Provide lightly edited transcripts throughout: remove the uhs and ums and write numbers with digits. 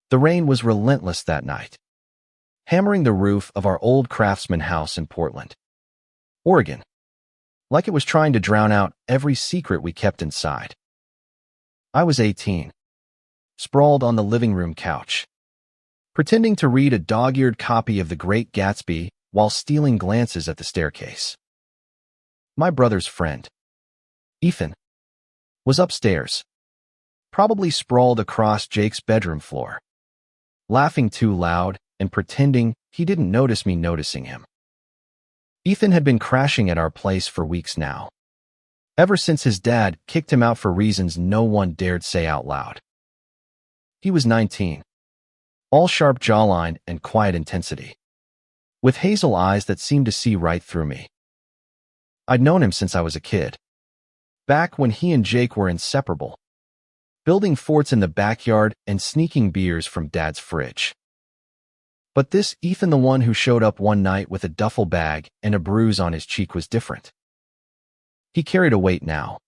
The rain was relentless that night, hammering the roof of our old craftsman house in Portland, Oregon, like it was trying to drown out every secret we kept inside. I was 18, sprawled on the living room couch, pretending to read a dog-eared copy of The Great Gatsby while stealing glances at the staircase. My brother's friend, Ethan, was upstairs, probably sprawled across Jake's bedroom floor, laughing too loud and pretending he didn't notice me noticing him. Ethan had been crashing at our place for weeks now, ever since his dad kicked him out for reasons no one dared say out loud. He was 19, all sharp jawline and quiet intensity, with hazel eyes that seemed to see right through me. I'd known him since I was a kid, back when he and Jake were inseparable, building forts in the backyard and sneaking beers from Dad's fridge. But this Ethan, the one who showed up one night with a duffel bag and a bruise on his cheek, was different. He carried a weight now,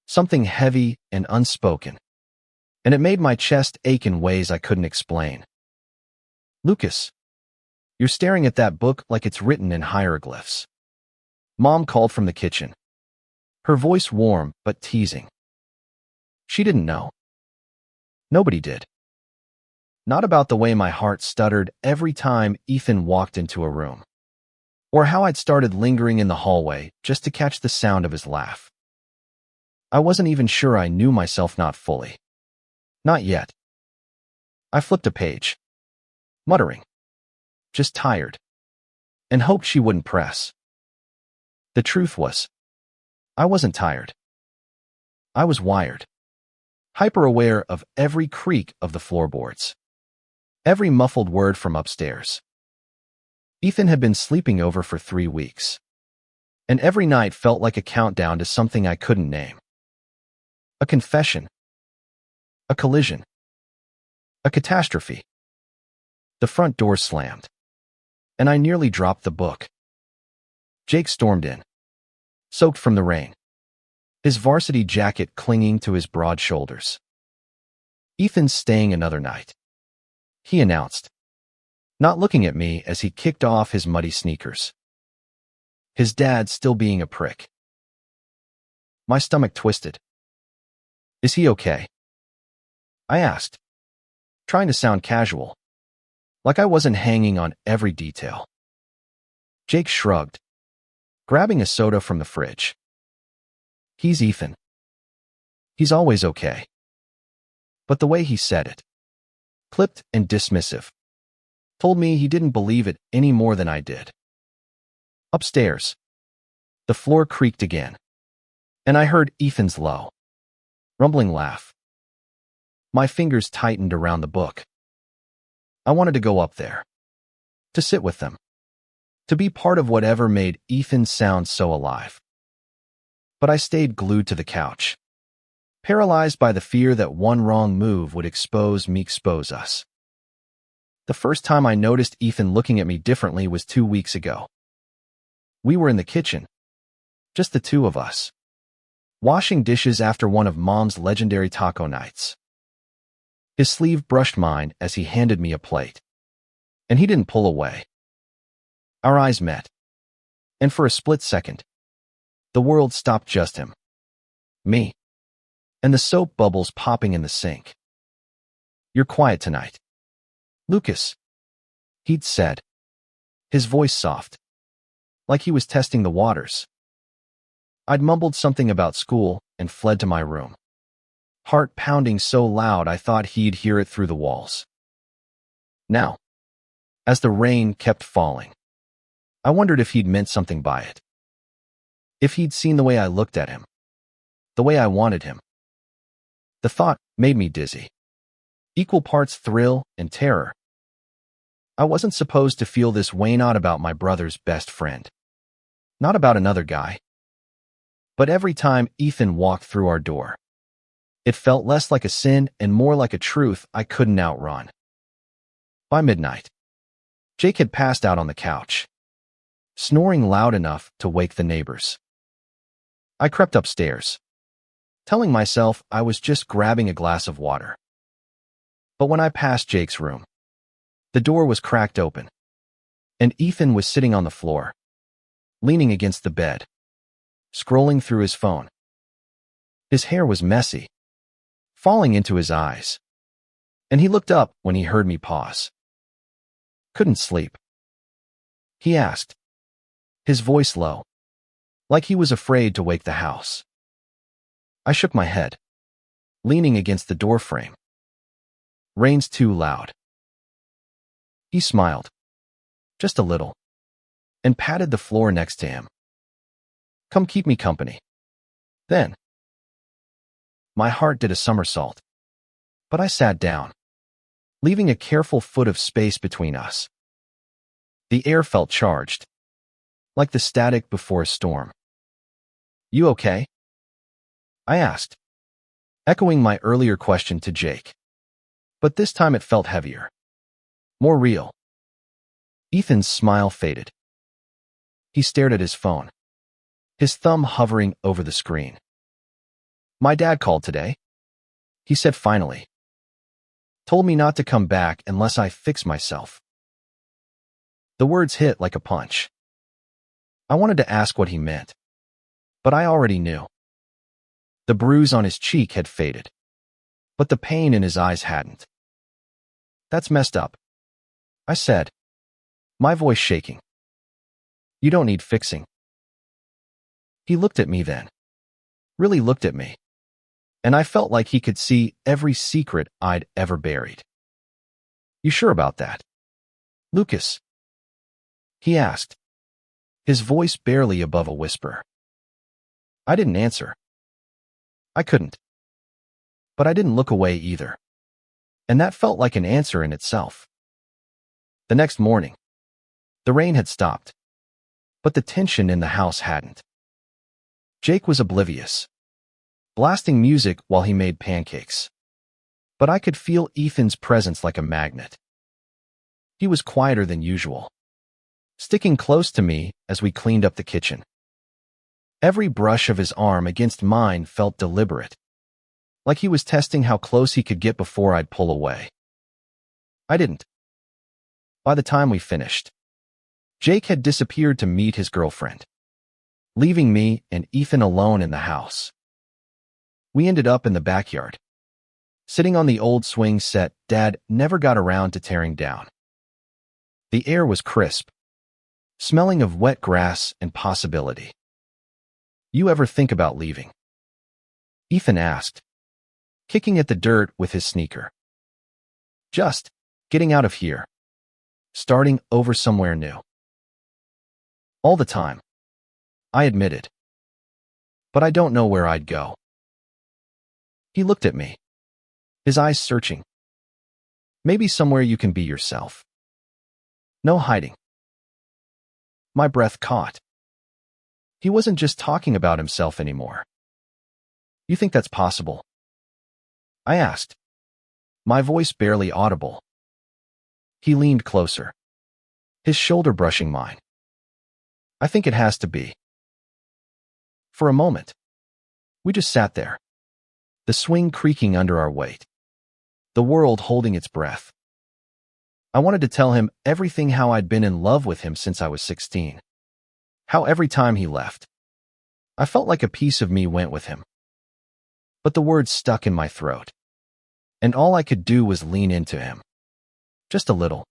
something heavy and unspoken, and it made my chest ache in ways I couldn't explain. "Lucas, you're staring at that book like it's written in hieroglyphs," Mom called from the kitchen, her voice warm but teasing. She didn't know. Nobody did. Not about the way my heart stuttered every time Ethan walked into a room, or how I'd started lingering in the hallway just to catch the sound of his laugh. I wasn't even sure I knew myself, not fully. Not yet. I flipped a page, muttering, "Just tired," and hoped she wouldn't press. The truth was, I wasn't tired. I was wired, hyper-aware of every creak of the floorboards, every muffled word from upstairs. Ethan had been sleeping over for 3 weeks, and every night felt like a countdown to something I couldn't name. A confession, a collision, a catastrophe. The front door slammed, and I nearly dropped the book. Jake stormed in, soaked from the rain, his varsity jacket clinging to his broad shoulders. "Ethan's staying another night," he announced, not looking at me as he kicked off his muddy sneakers. His dad still being a prick. My stomach twisted. "Is he okay?" I asked, trying to sound casual, like I wasn't hanging on every detail. Jake shrugged, grabbing a soda from the fridge. "He's Ethan. He's always okay." But the way he said it, clipped and dismissive, told me he didn't believe it any more than I did. Upstairs, the floor creaked again, and I heard Ethan's low, rumbling laugh. My fingers tightened around the book. I wanted to go up there, to sit with them, to be part of whatever made Ethan sound so alive. But I stayed glued to the couch, paralyzed by the fear that one wrong move would expose us. The first time I noticed Ethan looking at me differently was 2 weeks ago. We were in the kitchen, just the two of us, washing dishes after one of Mom's legendary taco nights. His sleeve brushed mine as he handed me a plate, and he didn't pull away. Our eyes met, and for a split second, the world stopped, just him, me, and the soap bubbles popping in the sink. "You're quiet tonight, Lucas," he'd said, his voice soft, like he was testing the waters. I'd mumbled something about school and fled to my room, heart pounding so loud I thought he'd hear it through the walls. Now, as the rain kept falling, I wondered if he'd meant something by it. If he'd seen the way I looked at him, the way I wanted him. The thought made me dizzy, equal parts thrill and terror. I wasn't supposed to feel this way, not about my brother's best friend, not about another guy. But every time Ethan walked through our door, it felt less like a sin and more like a truth I couldn't outrun. By midnight, Jake had passed out on the couch, snoring loud enough to wake the neighbors. I crept upstairs, telling myself I was just grabbing a glass of water. But when I passed Jake's room, the door was cracked open, and Ethan was sitting on the floor, leaning against the bed, scrolling through his phone. His hair was messy, falling into his eyes, and he looked up when he heard me pause. "Couldn't sleep?" he asked, his voice low, like he was afraid to wake the house. I shook my head, leaning against the doorframe. "Rain's too loud." He smiled, just a little, and patted the floor next to him. "Come keep me company." Then, my heart did a somersault, but I sat down, leaving a careful foot of space between us. The air felt charged, like the static before a storm. "You okay?" I asked, echoing my earlier question to Jake. But this time it felt heavier, more real. Ethan's smile faded. He stared at his phone, his thumb hovering over the screen. "My dad called today," he said finally. "Told me not to come back unless I fix myself." The words hit like a punch. I wanted to ask what he meant, but I already knew. The bruise on his cheek had faded, but the pain in his eyes hadn't. "That's messed up," I said, my voice shaking. "You don't need fixing." He looked at me then, really looked at me, and I felt like he could see every secret I'd ever buried. "You sure about that, Lucas?" he asked, his voice barely above a whisper. I didn't answer. I couldn't. But I didn't look away either, and that felt like an answer in itself. The next morning, the rain had stopped, but the tension in the house hadn't. Jake was oblivious, blasting music while he made pancakes, but I could feel Ethan's presence like a magnet. He was quieter than usual, sticking close to me as we cleaned up the kitchen. Every brush of his arm against mine felt deliberate, like he was testing how close he could get before I'd pull away. I didn't. By the time we finished, Jake had disappeared to meet his girlfriend, leaving me and Ethan alone in the house. We ended up in the backyard, sitting on the old swing set Dad never got around to tearing down. The air was crisp, smelling of wet grass and possibility. "You ever think about leaving?" Ethan asked, kicking at the dirt with his sneaker. "Just getting out of here, starting over somewhere new." "All the time," I admitted. "But I don't know where I'd go." He looked at me, his eyes searching. "Maybe somewhere you can be yourself. No hiding." My breath caught. He wasn't just talking about himself anymore. "You think that's possible?" I asked, my voice barely audible. He leaned closer, his shoulder brushing mine. "I think it has to be." For a moment, we just sat there, the swing creaking under our weight, the world holding its breath. I wanted to tell him everything, how I'd been in love with him since I was 16. How every time he left, I felt like a piece of me went with him. But the words stuck in my throat, and all I could do was lean into him, just a little,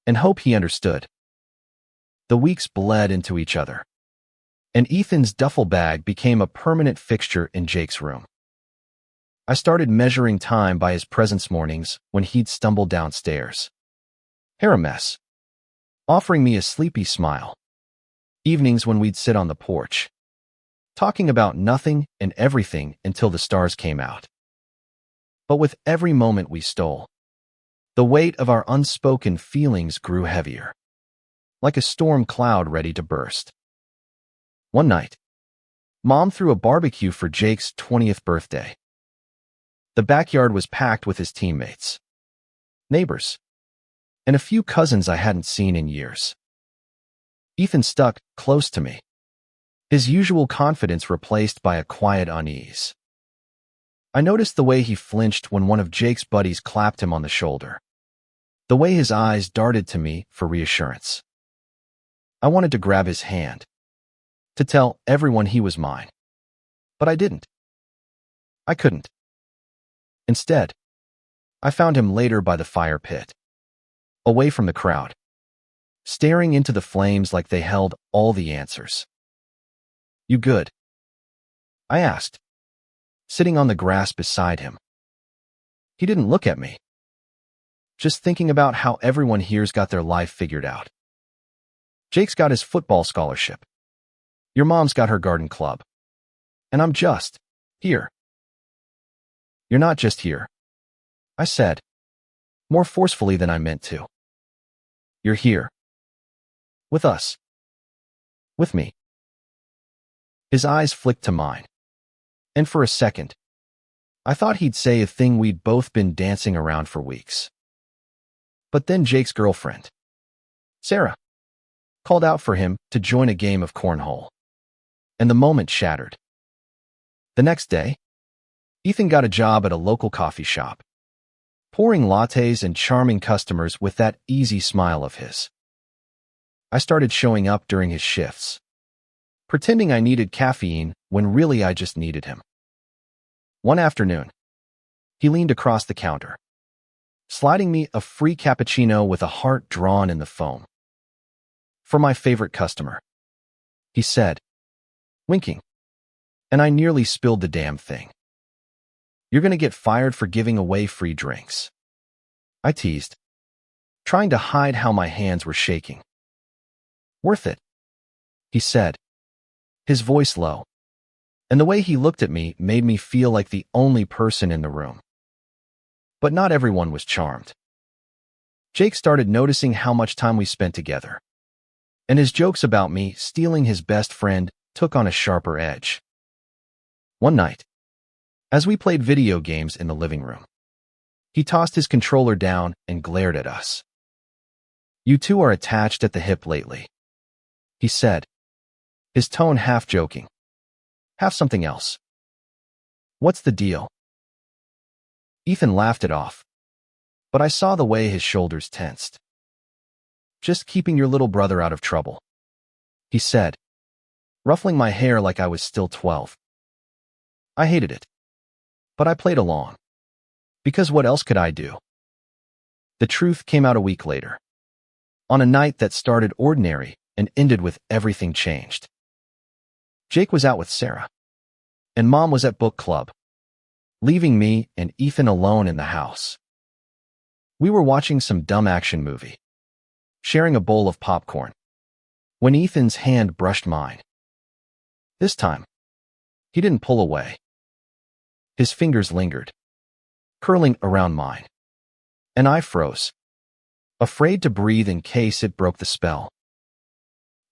and hope he understood. The weeks bled into each other, and Ethan's duffel bag became a permanent fixture in Jake's room. I started measuring time by his presence mornings when he'd stumble downstairs, hair a mess, offering me a sleepy smile. Evenings when we'd sit on the porch, talking about nothing and everything until the stars came out. But with every moment we stole, the weight of our unspoken feelings grew heavier, like a storm cloud ready to burst. One night, Mom threw a barbecue for Jake's 20th birthday. The backyard was packed with his teammates, neighbors, and a few cousins I hadn't seen in years. Ethan stuck close to me, his usual confidence replaced by a quiet unease. I noticed the way he flinched when one of Jake's buddies clapped him on the shoulder. The way his eyes darted to me for reassurance. I wanted to grab his hand, to tell everyone he was mine. But I didn't. I couldn't. Instead, I found him later by the fire pit, away from the crowd, staring into the flames like they held all the answers. "You good?" I asked, sitting on the grass beside him. He didn't look at me, just thinking about how everyone here's got their life figured out. Jake's got his football scholarship. Your mom's got her garden club. And I'm just here. You're not just here, I said, more forcefully than I meant to. You're here. With us. With me. His eyes flicked to mine. And for a second, I thought he'd say a thing we'd both been dancing around for weeks. But then Jake's girlfriend, Sarah, called out for him to join a game of cornhole. And the moment shattered. The next day, Ethan got a job at a local coffee shop, pouring lattes and charming customers with that easy smile of his. I started showing up during his shifts, pretending I needed caffeine when really I just needed him. One afternoon, he leaned across the counter, sliding me a free cappuccino with a heart drawn in the foam. "For my favorite customer," he said, winking, and I nearly spilled the damn thing. "You're gonna get fired for giving away free drinks," I teased, trying to hide how my hands were shaking. "Worth it," he said, his voice low, and the way he looked at me made me feel like the only person in the room. But not everyone was charmed. Jake started noticing how much time we spent together, and his jokes about me stealing his best friend took on a sharper edge. One night, as we played video games in the living room, he tossed his controller down and glared at us. "You two are attached at the hip lately," he said, his tone half joking, half something else. "What's the deal?" Ethan laughed it off, but I saw the way his shoulders tensed. "Just keeping your little brother out of trouble," he said, ruffling my hair like I was still 12. I hated it, but I played along, because what else could I do? The truth came out a week later, on a night that started ordinary and ended with everything changed. Jake was out with Sarah, and Mom was at book club, leaving me and Ethan alone in the house. We were watching some dumb action movie, sharing a bowl of popcorn, when Ethan's hand brushed mine. This time, he didn't pull away. His fingers lingered, curling around mine, and I froze, afraid to breathe in case it broke the spell.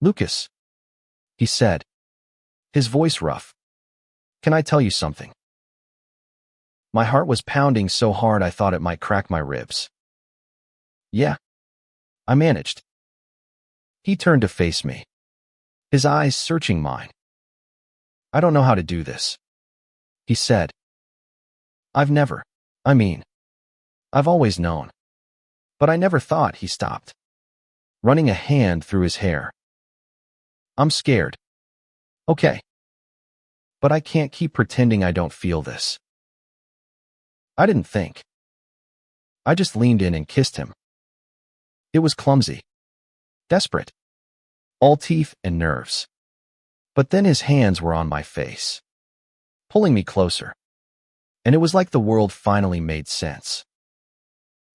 "Lucas," he said, his voice rough, "can I tell you something?" My heart was pounding so hard I thought it might crack my ribs. "Yeah," I managed. He turned to face me, his eyes searching mine. "I don't know how to do this," he said. I've always known. But I never thought," he stopped, running a hand through his hair. "I'm scared." "Okay. But I can't keep pretending I don't feel this." I didn't think. I just leaned in and kissed him. It was clumsy, desperate, all teeth and nerves. But then his hands were on my face, pulling me closer, and it was like the world finally made sense.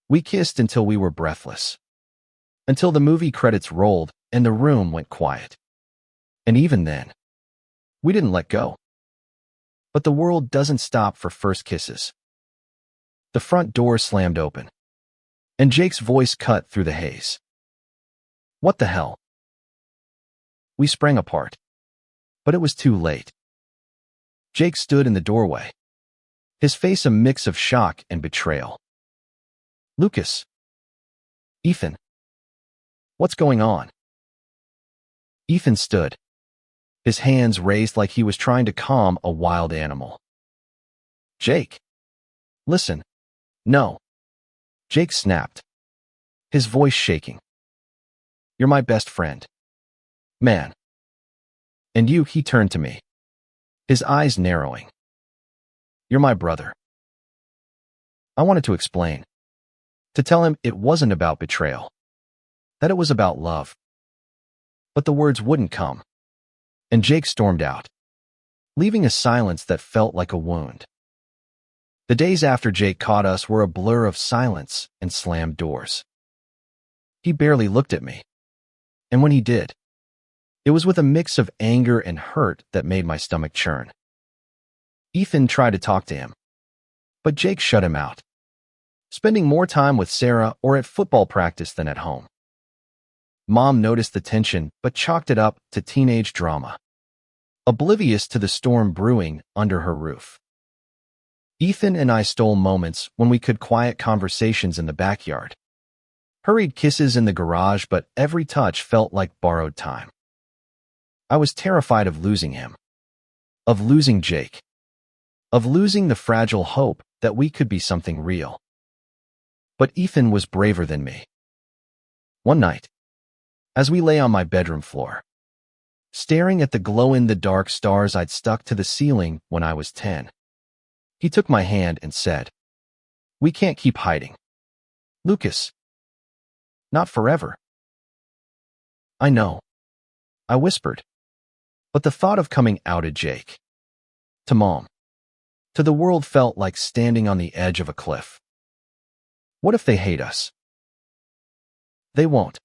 We kissed until we were breathless, until the movie credits rolled and the room went quiet. And even then, we didn't let go. But the world doesn't stop for first kisses. The front door slammed open, and Jake's voice cut through the haze. "What the hell?" We sprang apart, but it was too late. Jake stood in the doorway, his face a mix of shock and betrayal. "Lucas." "Ethan. What's going on?" Ethan stood, his hands raised like he was trying to calm a wild animal. Jake. Listen. No. Jake snapped, his voice shaking. You're my best friend. Man. And you, he turned to me, his eyes narrowing. You're my brother. I wanted to explain, to tell him it wasn't about betrayal, that it was about love. But the words wouldn't come, and Jake stormed out, leaving a silence that felt like a wound. The days after Jake caught us were a blur of silence and slammed doors. He barely looked at me, and when he did, it was with a mix of anger and hurt that made my stomach churn. Ethan tried to talk to him, but Jake shut him out, spending more time with Sarah or at football practice than at home. Mom noticed the tension but chalked it up to teenage drama, oblivious to the storm brewing under her roof. Ethan and I stole moments when we could quiet conversations in the backyard, hurried kisses in the garage, but every touch felt like borrowed time. I was terrified of losing him, of losing Jake, of losing the fragile hope that we could be something real. But Ethan was braver than me. One night, as we lay on my bedroom floor, staring at the glow-in-the-dark stars I'd stuck to the ceiling when I was 10, he took my hand and said, "We can't keep hiding, Lucas. Not forever." "I know," I whispered, but the thought of coming out to Jake, to Mom, to the world felt like standing on the edge of a cliff. What if they hate us? They won't,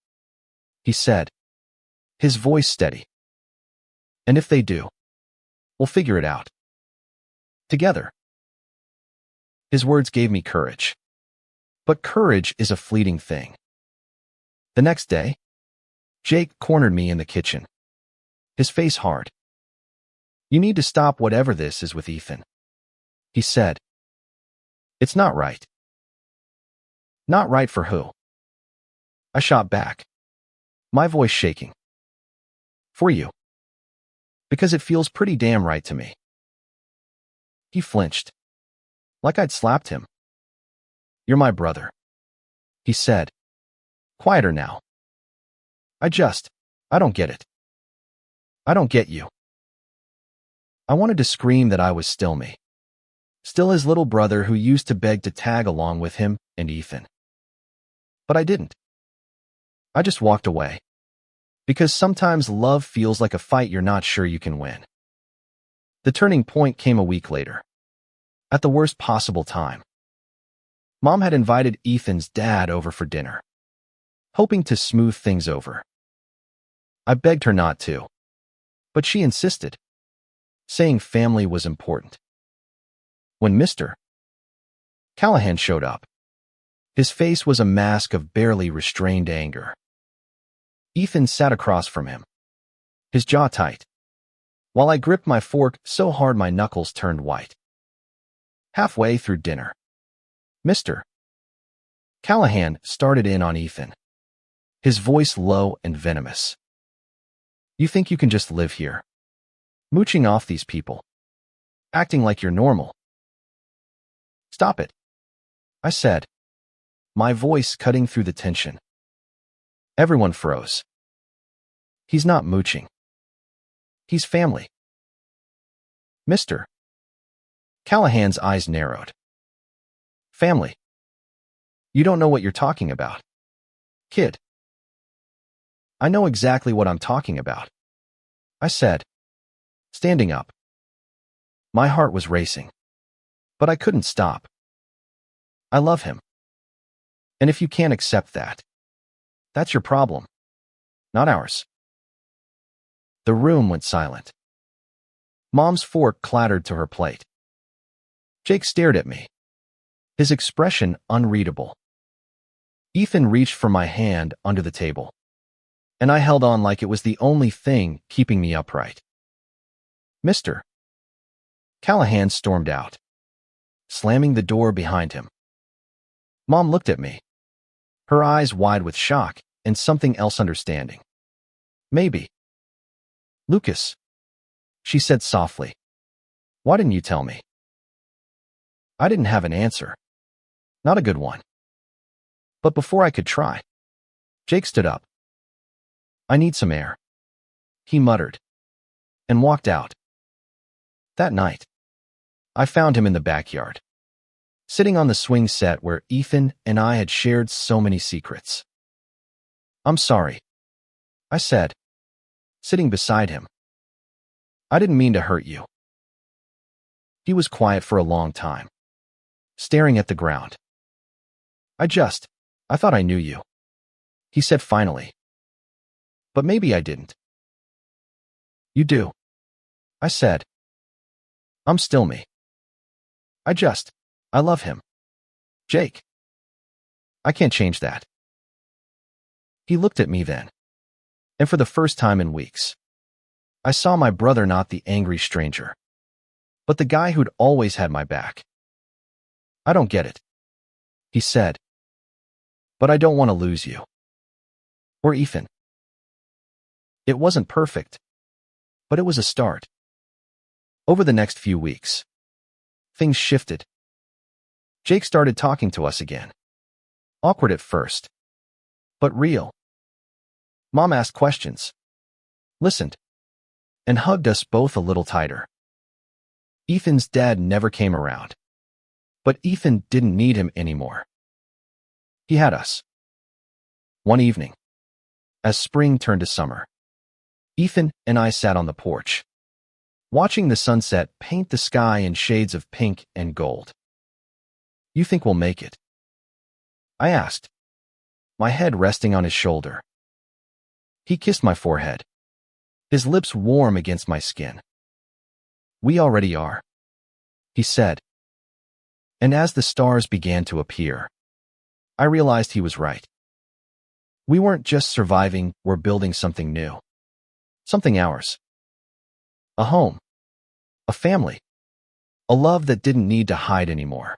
he said, his voice steady. And if they do, we'll figure it out. Together. His words gave me courage. But courage is a fleeting thing. The next day, Jake cornered me in the kitchen, his face hard. "You need to stop whatever this is with Ethan," he said. "It's not right." "Not right for who?" I shot back, my voice shaking. "For you. Because it feels pretty damn right to me." He flinched, like I'd slapped him. "You're my brother," he said, quieter now. I don't get it. I don't get you." I wanted to scream that I was still me, still his little brother who used to beg to tag along with him and Ethan. But I didn't. I just walked away, because sometimes love feels like a fight you're not sure you can win. The turning point came a week later, at the worst possible time. Mom had invited Ethan's dad over for dinner, hoping to smooth things over. I begged her not to, but she insisted, saying family was important. When Mr. Callahan showed up, his face was a mask of barely restrained anger. Ethan sat across from him, his jaw tight, while I gripped my fork so hard my knuckles turned white. Halfway through dinner, Mr. Callahan started in on Ethan, his voice low and venomous. "You think you can just live here, mooching off these people, acting like you're normal?" "Stop it," I said, my voice cutting through the tension. Everyone froze. "He's not mooching. He's family." Mr. Callahan's eyes narrowed. "Family? You don't know what you're talking about, kid." "I know exactly what I'm talking about," I said, standing up. My heart was racing, but I couldn't stop. I love him. And if you can't accept that, that's your problem, not ours. The room went silent. Mom's fork clattered to her plate. Jake stared at me, his expression unreadable. Ethan reached for my hand under the table, and I held on like it was the only thing keeping me upright. Mr. Callahan stormed out, slamming the door behind him. Mom looked at me, her eyes wide with shock and something else understanding. "Maybe." "Lucas," she said softly, "why didn't you tell me?" I didn't have an answer. Not a good one. But before I could try, Jake stood up. "I need some air," he muttered, and walked out. That night, I found him in the backyard, sitting on the swing set where Ethan and I had shared so many secrets. "I'm sorry," I said, sitting beside him. "I didn't mean to hurt you." He was quiet for a long time, staring at the ground. I thought I knew you," he said finally. "But maybe I didn't." "You do," I said. "I'm still me. I love him. Jake. I can't change that." He looked at me then, and for the first time in weeks, I saw my brother, not the angry stranger, but the guy who'd always had my back. "I don't get it," he said, "but I don't want to lose you. Or Ethan." It wasn't perfect, but it was a start. Over the next few weeks, things shifted. Jake started talking to us again. Awkward at first, but real. Mom asked questions, listened, and hugged us both a little tighter. Ethan's dad never came around, but Ethan didn't need him anymore. He had us. One evening, as spring turned to summer, Ethan and I sat on the porch, watching the sunset paint the sky in shades of pink and gold. "You think we'll make it?" I asked, my head resting on his shoulder. He kissed my forehead, his lips warm against my skin. "We already are," he said. And as the stars began to appear, I realized he was right. We weren't just surviving, we're building something new. Something ours. A home. A family. A love that didn't need to hide anymore.